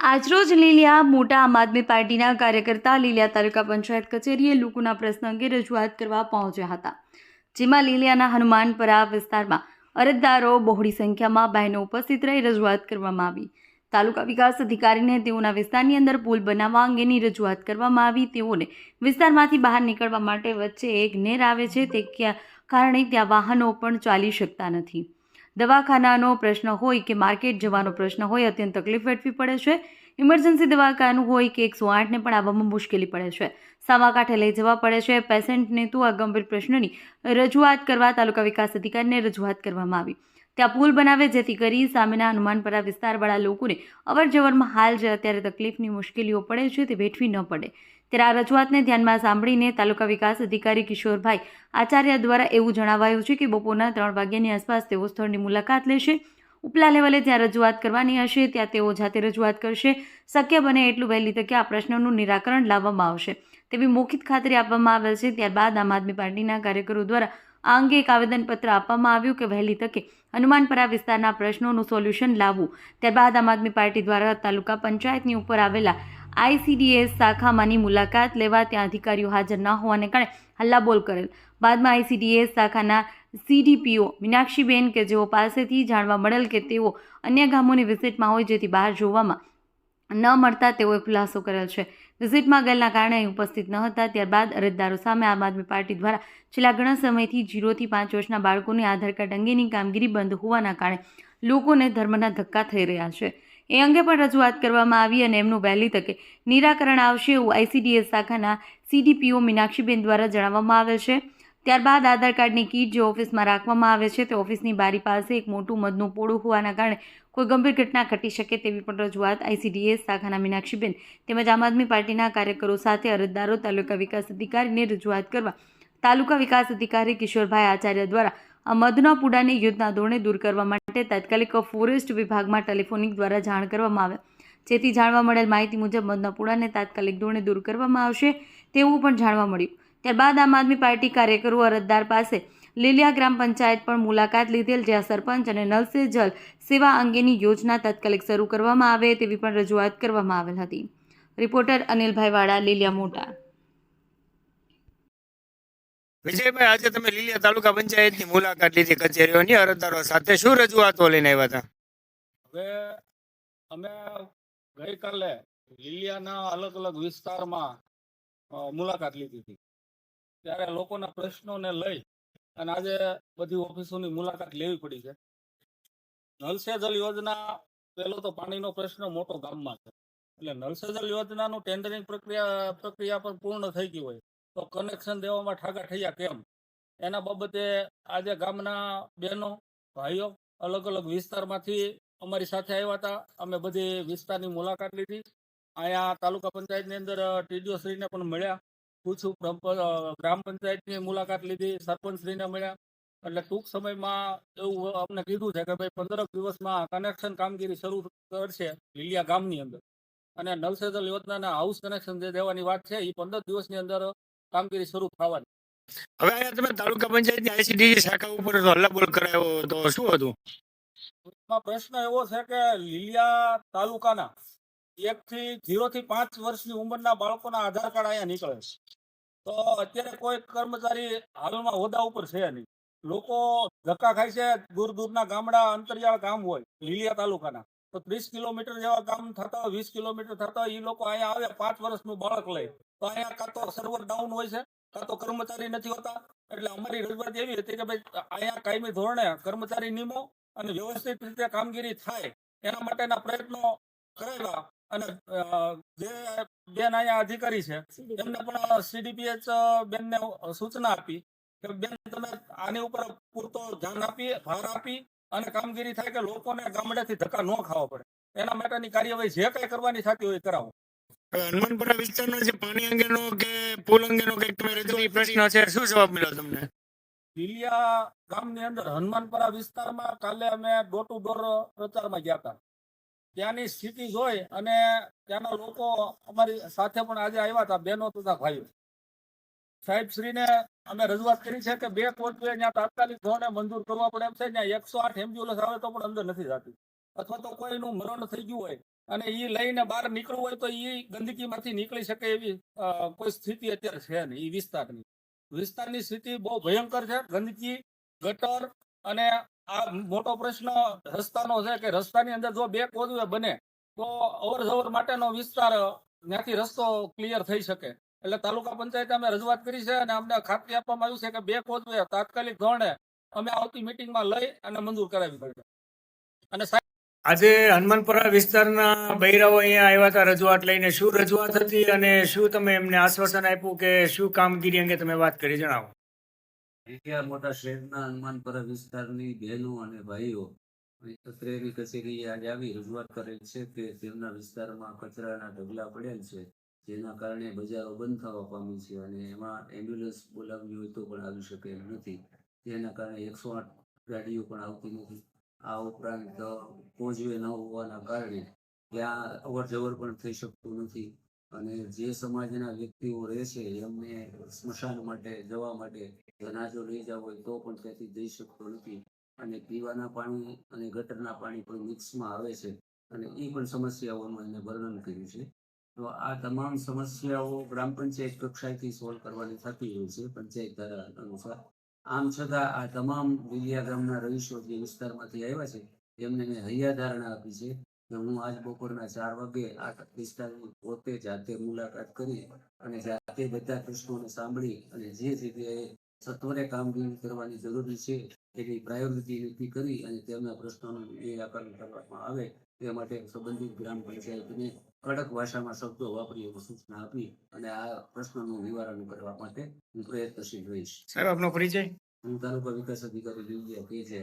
આજરોજ લીલિયા મોટા આમ આદમી પાર્ટીના કાર્યકર્તા લીલિયા તાલુકા પંચાયત કચેરીએ લોકોના પ્રશ્ન અંગે રજૂઆત કરવા પહોંચ્યા હતા, જેમાં લીલિયાના હનુમાનપરા વિસ્તારમાં અરજદારો બહોળી સંખ્યામાં બહેનો ઉપસ્થિત રહી રજૂઆત કરવામાં આવી। તાલુકા વિકાસ અધિકારીને તેઓના વિસ્તારની અંદર પુલ બનાવવા અંગેની રજૂઆત કરવામાં આવી। તેઓને વિસ્તારમાંથી બહાર નીકળવા માટે વચ્ચે એક નેર આવે છે, તે કારણે ત્યાં વાહનો પણ ચાલી શકતા નથી। દવાખાનાનો પ્રશ્ન હોય કે માર્કેટ જવાનો પ્રશ્ન હોય, અત્યંત તકલીફ વેઠવી પડે છે। ઇમરજન્સી દવાખાનું હોય કે 108ને પણ આવવામાં મુશ્કેલી પડે છે, સામા કાંઠે લઈ જવા પડે છે પેશન્ટને। તો આ ગંભીર પ્રશ્નની રજૂઆત કરવા તાલુકા વિકાસ અધિકારીને રજૂઆત કરવામાં આવી। ત્યાં પુલ બનાવે, જેથી કરી સામેના હનુમાનપરા વિસ્તારવાળા લોકોને અવરજવરમાં હાલ જે અત્યારે તકલીફની મુશ્કેલીઓ પડે છે તે વેઠવી ન પડે। ત્યારે આ રજૂઆતને ધ્યાનમાં સાંભળીને તાલુકા વિકાસ અધિકારી કિશોરભાઈ આચાર્ય દ્વારા એવું જણાવાયું છે કે બપોરના 3 વાગ્યાની આસપાસ તેઓ સ્થળની મુલાકાત લેશે। ઉપલા લેવલે જ્યાં રજૂઆત કરવાની હશે ત્યાં તેઓ જાતે રજૂઆત કરશે। શક્ય બને એટલું વહેલી તકે આ પ્રશ્નોનું નિરાકરણ લાવવામાં આવશે તેવી મૌખિક ખાતરી આપવામાં આવેલ છે। ત્યારબાદ આમ આદમી પાર્ટીના કાર્યકરો દ્વારા આ અંગે એક આવેદનપત્ર આપવામાં આવ્યું કે વહેલી તકે હનુમાનપરા વિસ્તારના પ્રશ્નોનું સોલ્યુશન લાવવું। ત્યારબાદ આમ આદમી પાર્ટી દ્વારા તાલુકા પંચાયતની ઉપર આવેલા ICDS શાખામાંની મુલાકાત લેવા ત્યાં અધિકારીઓ હાજર ન હોવાને કારણે હલ્લાબોલ કરેલ। બાદમાં ICDS શાખાના CDPO મીનાક્ષીબેન કે જેઓ પાસેથી જાણવા મળેલ કે તેઓ અન્ય ગામોની વિઝિટમાં હોય, જેથી બહાર જોવામાં ન મળતા તેઓએ ખુલાસો કરેલ છે। વિઝિટમાં ગયેલના કારણે ઉપસ્થિત ન હતા। ત્યારબાદ અરજદારો સામે આમ આદમી પાર્ટી દ્વારા છેલ્લા ઘણા સમયથી 0 થી 5 વર્ષના બાળકોની આધાર કાર્ડ અંગેની કામગીરી બંધ હોવાના કારણે લોકોને ધર્મના ધક્કા થઈ રહ્યા છે। એ અંગે પણ રજૂઆત કરવામાં આવી અને એમનું વહેલી તકે નિરાકરણ આવશે એવું ICDS શાખાના CDPO મીનાક્ષીબેન દ્વારા જણાવવામાં આવેલ છે। ત્યારબાદ આધાર કાર્ડની કીટ જે ઓફિસમાં રાખવામાં આવે છે તે ઓફિસની બારી પાસે એક મોટું મધનું પોળું હોવાના કારણે કોઈ ગંભીર ઘટના ઘટી શકે તેવી પણ રજૂઆત ICDS શાખાના મીનાક્ષીબેન તેમજ આમ આદમી પાર્ટીના કાર્યકરો સાથે અરજદારો તાલુકા વિકાસ અધિકારીને રજૂઆત કરવા તાલુકા વિકાસ અધિકારી કિશોરભાઈ આચાર્ય દ્વારા આ મધના પૂડાને યુદ્ધના ધોરણે દૂર કરવા માટે તાત્કાલિક ફોરેસ્ટ વિભાગમાં ટેલિફોનિક દ્વારા જાણ કરવામાં આવે, જેથી જાણવા મળેલ માહિતી મુજબ મધના પૂડાને તાત્કાલિક ધોરણે દૂર કરવામાં આવશે તેવું પણ જાણવા મળ્યું। ત્યારબાદ આમ આદમી પાર્ટી કાર્યકરો અરજદાર પાસે લીલિયા ગ્રામ પંચાયત પણ મુલાકાત લીધેલ, જ્યાં સરપંચ અને નલ સે જલ સેવા અંગેની યોજના તાત્કાલિક શરૂ કરવામાં આવે તેવી પણ રજૂઆત કરવામાં આવેલ હતી। રિપોર્ટર અનિલભાઈ વાડા, લીલિયા મોટા। વિજયભાઈ, આજે તમે લીલિયા તાલુકા પંચાયતની મુલાકાત લીધી કચેરીઓની અરજદારો સાથે, શું રજૂઆતો લઈને આવ્યા હતા? હવે અમે ગઈકાલે લીલિયાના અલગ અલગ વિસ્તારમાં મુલાકાત લીધી હતી, ત્યારે લોકોના પ્રશ્નોને લઈ અને આજે બધી ઓફિસોની મુલાકાત લેવી પડી છે। નલ સે જલ યોજના, પહેલો તો પાણીનો પ્રશ્ન મોટો ગામમાં છે, એટલે નલ સે જલ યોજનાનું ટેન્ડરિંગ પ્રક્રિયા પણ પૂર્ણ થઈ ગઈ હોય તો કનેક્શન દેવામાં ઠાગા થયા કેમ, એના બાબતે આજે ગામના બહેનો ભાઈઓ અલગ અલગ વિસ્તારમાંથી અમારી સાથે આવ્યા હતા। અમે બધી વિસ્તારની મુલાકાત લીધી, અહીંયા તાલુકા પંચાયતની અંદર TDO શ્રીને પણ મળ્યા, પૂછ્યું, ગ્રામ પંચાયતની મુલાકાત લીધી, સરપંચ શ્રીને મળ્યા। એટલે ટૂંક સમયમાં એવું અમને કીધું છે કે ભાઈ 15 દિવસમાં કનેક્શન કામગીરી શરૂ કરશે લીલિયા ગામની અંદર, અને નલ સે જલ યોજનાના હાઉસ કનેક્શન જે દેવાની વાત છે એ 15 દિવસની અંદર કામગીરી શરૂ થવાની। હવે અહીંયા તમે તાલુકા પંચાયતની ICDS શાખા ઉપર હલ્લાબોલ કરાયો તો શું હતું? પ્રશ્ન એવો છે કે લીલિયા તાલુકાના 0 થી 5 વર્ષની ઉંમરના બાળકોના આધાર કાર્ડ અહીંયા નીકળે છે, તો અત્યારે કોઈ કર્મચારી હાલમાં હોદ્દા ઉપર છે નહીં। લોકો ધક્કા ખાય છે, દૂર દૂરના ગામડા અંતરિયાળ ગામ હોય લીલિયા તાલુકાના તો 30 કિલોમીટર જેવા ગામ થતા હોય, 20 કિલોમીટર થતા હોય, એ લોકો અહીંયા આવે 5 વર્ષનું બાળક લઈ, તો અહીંયા કાં તો સર્વર ડાઉન હોય છે, કાં તો કર્મચારી નથી હોતા। એટલે અમારી રજૂઆત એવી હતી કે ભાઈ અહીંયા કાયમી ધોરણે કર્મચારી નિમો અને વ્યવસ્થિત રીતે કામગીરી થાય એના માટેના પ્રયત્નો કરાવ્યા। અને જે બેન અહીંયા અધિકારી છે એમને પણ CDPH બેનને સૂચના આપી કે બેન તમે આની ઉપર પૂરતો ધ્યાન આપી, ભાર આપી અને કામગીરી થાય કે લોકોને ગામડેથી ધક્કા ન ખાવા પડે, એના માટેની કાર્યવાહી જે કઈ કરવાની થતી હોય કરાવો। હનુમાનપરા વિસ્તારનો જે પાણી અંગેનો કે પુલ અંગેનો કંઈક તમે રજૂઆત પ્રશ્ન છે, શું જવાબ મળ્યો તમને? લીલિયા ગામની અંદર હનુમાનપરા વિસ્તારમાં કાલે અમે ડોર ટુ ડોર પ્રચારમાં ગયા હતા, ત્યાંની સ્થિતિ જોઈ અને ત્યાંના લોકો અમારી સાથે પણ આજે આવ્યા હતા, બહેનો તથા ભાઈઓ। સાહેબ શ્રીને અમે રજૂઆત કરી છે કે 2 કોચ ત્યાં તાત્કાલિક ધોરણે મંજૂર કરવા પડે એમ છે, ત્યાં 108 એમ્બ્યુલન્સ આવે તો પણ અંદર નથી જતી, અથવા તો કોઈનું મરણ થઈ ગયું હોય અને એ લઈને બહાર નીકળવું હોય તો એ ગંદકીમાંથી નીકળી શકે એવી કોઈ સ્થિતિ અત્યારે છે નહીં. એ વિસ્તારની સ્થિતિ બહુ ભયંકર છે. ગંદકી, ગટર અને આ મોટો પ્રશ્ન રસ્તાનો છે કે રસ્તાની અંદર જો બે કોઝવે બને તો અવર જવર માટેનો વિસ્તાર ત્યાંથી રસ્તો ક્લિયર થઈ શકે. એટલે તાલુકા પંચાયતે અમે રજૂઆત કરી છે અને અમને ખાતરી આપવામાં આવ્યું છે કે બે કોઝવે તાત્કાલિક ધોરણે અમે આવતી મિટિંગમાં લઈ અને મંજૂર કરાવી પડશે. અને આજે હનુમાનપુરા વિસ્તારના બૈરાઓ અહીંયા આવ્યા હતા રજૂઆત લઈને. શું રજૂઆત હતી અને શું તમે એમને આશ્વાસન આપ્યું કે શું કામગીરી અંગે તમે વાત કરી, જણાવો. વિદ્યા મોટા શહેરના હનુમાનપુરા વિસ્તારની બહેનો અને ભાઈઓ તંત્રની કચેરીએ આજે આવી રજૂઆત કરેલ છે કે તેમના વિસ્તારમાં કચરાના ઢગલા પડેલ છે, જેના કારણે બજારો બંધ થવા પામી છે અને એમાં એમ્બ્યુલન્સ બોલાવવી હોય તો પણ આવી શકે એમ નથી. જેના કારણે 108 ગાડીઓ પણ આવતી નથી. આ ઉપરાંત કોઝવે ન હોવાના કારણે ત્યાં અવર જવર પણ થઈ શકતું નથી અને જે સમાજના વ્યક્તિઓ રહે છે એમને સ્મશાન માટે જવા માટે જનાજો લઈ જવો હોય તો પણ ત્યાંથી જઈ શકતો નથી અને પીવાના પાણી અને ગટરના પાણી પણ મિક્સમાં આવે છે અને એ પણ સમસ્યાઓનું એને વર્ણન કર્યું છે. તો આ તમામ સમસ્યાઓ ગ્રામ પંચાયત કક્ષાએથી સોલ્વ કરવાની થતી હોય છે પંચાયત ધારા અનુસાર. આમ છતાં આ તમામ લીલિયા ગામના રહીશો જે વિસ્તારમાંથી આવ્યા છે એમને મેં હૈયાધારણા આપી છે કે હું આજ બપોરના 4 વાગે આ વિસ્તારની પોતે જાતે મુલાકાત કરી અને જાતે બધા પ્રશ્નોને સાંભળી અને જે જગ્યાએ સત્વરે કામગીરી કરવાની જરૂરી છે એની પ્રાયોરિટી નક્કી કરી અને તેમના પ્રશ્નોનું નિરાકરણ કરવામાં આવે તે માટે સંબંધિત ગ્રામ પંચાયતને કડક ભાષામાં શબ્દો વાપરી એવી સૂચના આપી અને આ પ્રશ્નનું નિવારણ કરવા માટે હું પ્રયત્નશીલ રહીશ. સાહેબ, આપનો પરિચય. હું તાલુકા વિકાસ અધિકારી લીલિયા કે છે.